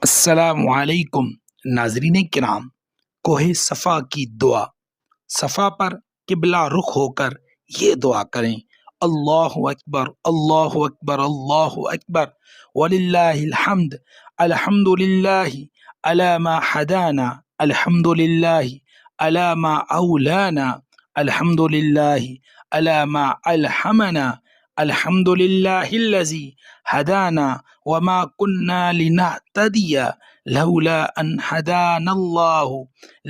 السلام علیکم ناظرین کرام، کوہ صفا کی دعا۔ صفا پر قبلہ رخ ہو کر یہ دعا کریں: اللہ اکبر اللہ اکبر اللہ اکبر وللہ الحمد، الحمد للہ علی ما ہدانا، الحمد للہ علی ما اولانا، الحمد للہ علی ما الہمنا، الحمد للہ الذی ہدانا وما كنا لنهتدي لولا ان هدانا الله،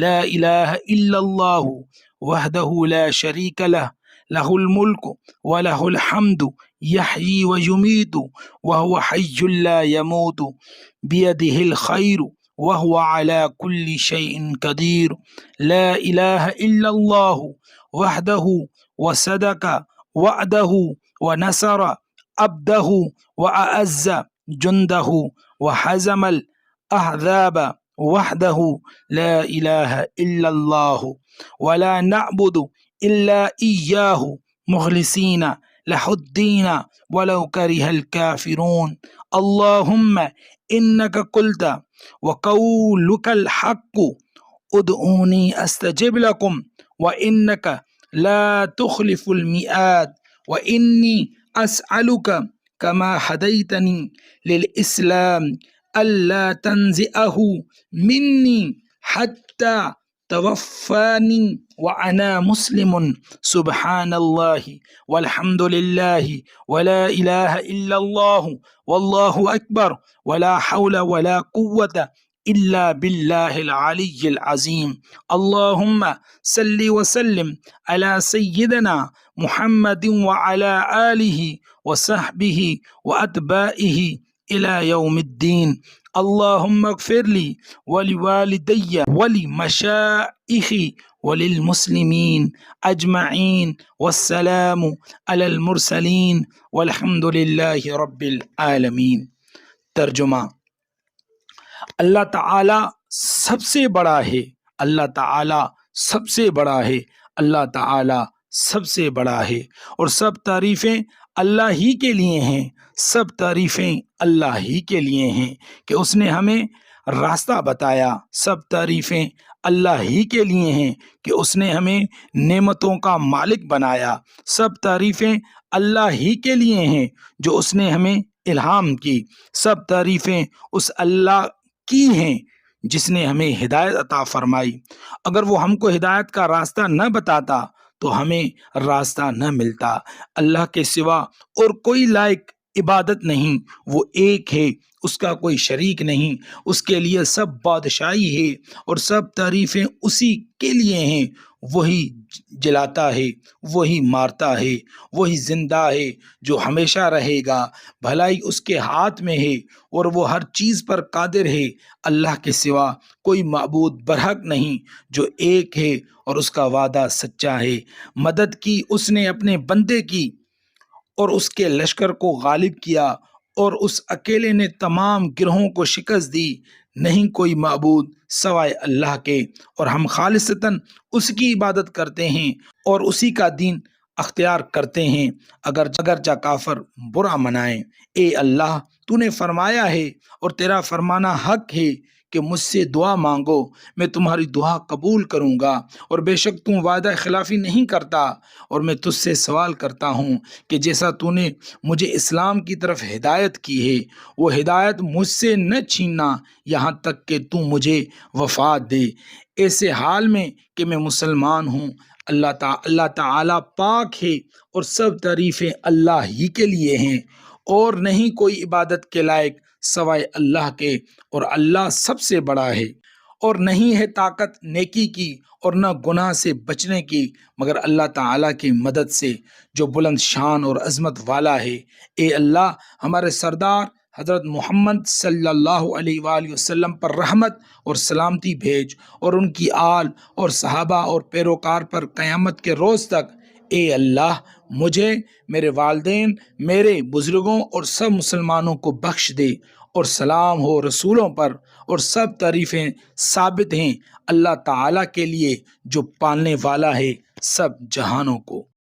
لا اله الا الله وحده لا شريك له، له الملك وله الحمد يحيي ويميت وهو حي لا يموت، بيده الخير وهو على كل شيء قدير، لا اله الا الله وحده وصدق وعده ونصر عبده وأعز جنده وحزم الأحزاب وحده، لا إله إلا الله ولا نعبد إلا إياه مخلصين له الدين ولو كره الكافرون، اللهم إنك قلت وقولك الحق ادعوني أستجب لكم وإنك لا تخلف الميعاد، وإني أسألك كما هديتني للإسلام ألا تنزعه مني حتى توفاني وأنا مسلم، سبحان الله والحمد لله ولا إله إلا الله والله أكبر ولا حول ولا قوة إلا بالله العلي العظيم، اللهم صل وسلم على سيدنا محمد وعلى آله وصحبه وأتباعه إلى يوم الدين، اللهم اغفر لي ولوالدي ولمشائخي وللمسلمين أجمعين، والسلام على المرسلين والحمد لله رب العالمين۔ ترجمہ: اللہ تعالی سب سے بڑا ہے، اللہ تعالی سب سے بڑا ہے، اللہ تعالی سب سے بڑا ہے، اور سب تعریفیں اللہ ہی کے لیے ہیں، سب تعریفیں اللہ ہی کے لیے ہیں کہ اس نے ہمیں راستہ بتایا، سب تعریفیں اللہ ہی کے لیے ہیں کہ اس نے ہمیں نعمتوں کا مالک بنایا، سب تعریفیں اللہ ہی کے لیے ہیں جو اس نے ہمیں الہام کی، سب تعریفیں اس اللہ کی ہیں جس نے ہمیں ہدایت عطا فرمائی۔ اگر وہ ہم کو ہدایت کا راستہ نہ بتاتا تو ہمیں راستہ نہ ملتا۔ اللہ کے سوا اور کوئی لائق عبادت نہیں، وہ ایک ہے، اس کا کوئی شریک نہیں، اس کے لیے سب بادشاہی ہے اور سب تعریفیں اسی کے لیے ہیں، وہی جلاتا ہے، وہی مارتا ہے، وہی زندہ ہے جو ہمیشہ رہے گا، بھلائی اس کے ہاتھ میں ہے اور وہ ہر چیز پر قادر ہے۔ اللہ کے سوا کوئی معبود برحق نہیں، جو ایک ہے اور اس کا وعدہ سچا ہے۔ مدد کی اس نے اپنے بندے کی اور اس کے لشکر کو غالب کیا، اور اس اکیلے نے تمام گروہوں کو شکست دی۔ نہیں کوئی معبود سوائے اللہ کے، اور ہم خالصتاً اس کی عبادت کرتے ہیں اور اسی کا دین اختیار کرتے ہیں، اگرچہ کافر برا منائیں۔ اے اللہ، تو نے فرمایا ہے اور تیرا فرمانا حق ہے کہ مجھ سے دعا مانگو، میں تمہاری دعا قبول کروں گا، اور بے شک تم وعدہ خلافی نہیں کرتا، اور میں تجھ سے سوال کرتا ہوں کہ جیسا تو نے مجھے اسلام کی طرف ہدایت کی ہے، وہ ہدایت مجھ سے نہ چھیننا یہاں تک کہ تو مجھے وفات دے، ایسے حال میں کہ میں مسلمان ہوں۔ اللہ تعالی پاک ہے اور سب تعریفیں اللہ ہی کے لیے ہیں، اور نہیں کوئی عبادت کے لائق سوائے اللہ کے، اور اللہ سب سے بڑا ہے، اور نہیں ہے طاقت نیکی کی اور نہ گناہ سے بچنے کی مگر اللہ تعالیٰ کی مدد سے جو بلند شان اور عظمت والا ہے۔ اے اللہ، ہمارے سردار حضرت محمد صلی اللہ علیہ وآلہ وسلم پر رحمت اور سلامتی بھیج، اور ان کی آل اور صحابہ اور پیروکار پر قیامت کے روز تک۔ اے اللہ، مجھے، میرے والدین، میرے بزرگوں اور سب مسلمانوں کو بخش دے، اور سلام ہو رسولوں پر، اور سب تعریفیں ثابت ہیں اللہ تعالیٰ کے لیے جو پالنے والا ہے سب جہانوں کو۔